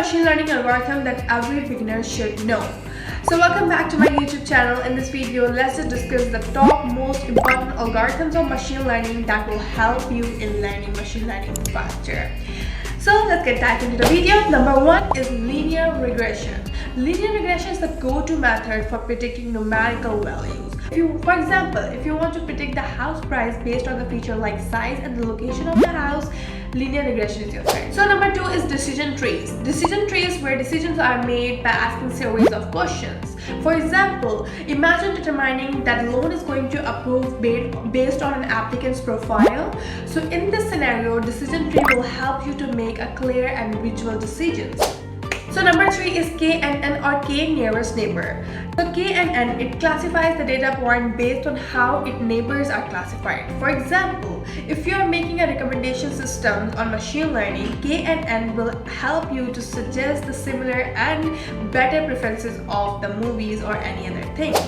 machine learning algorithm that every beginner should know. So welcome back to my YouTube channel. In this video, let's just discuss the top most important algorithms of machine learning that will help you in learning machine learning faster. So let's get back into the video. Number one is linear regression. Linear regression is the go-to method for predicting numerical values. For example, if you want to predict the house price based on the feature like size and the location of the house, linear regression is your friend. So number two is decision trees. Decision trees where decisions are made by asking series of questions. For example, imagine determining that loan is going to approve based on an applicant's profile. So in this scenario, decision tree will help you to make a clear and visual decisions. So number three is KNN or K nearest neighbor. So KNN, it classifies the data point based on how its neighbors are classified. For example, if you are making a recommendation system on machine learning, KNN will help you to suggest the similar and better preferences of the movies or any other things.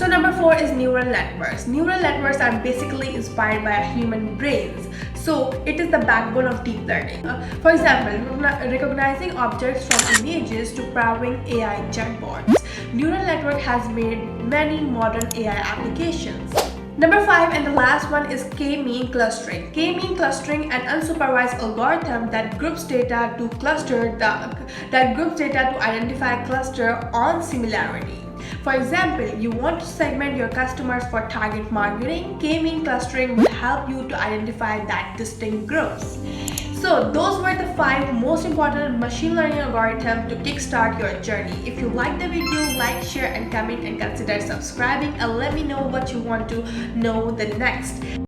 So number four is neural networks. Neural networks are basically inspired by human brains. So it is the backbone of deep learning. For example, recognizing objects from images to powering AI chatbots. Neural network has made many modern AI applications. Number five and the last one is K-mean clustering. K-mean clustering, an unsupervised algorithm that groups data to identify cluster on similarity. For example, you want to segment your customers for target marketing. K-mean clustering will help you to identify that distinct groups. So those were the 5 most important machine learning algorithms to kickstart your journey. If you like the video, like, share and comment and consider subscribing and let me know what you want to know the next.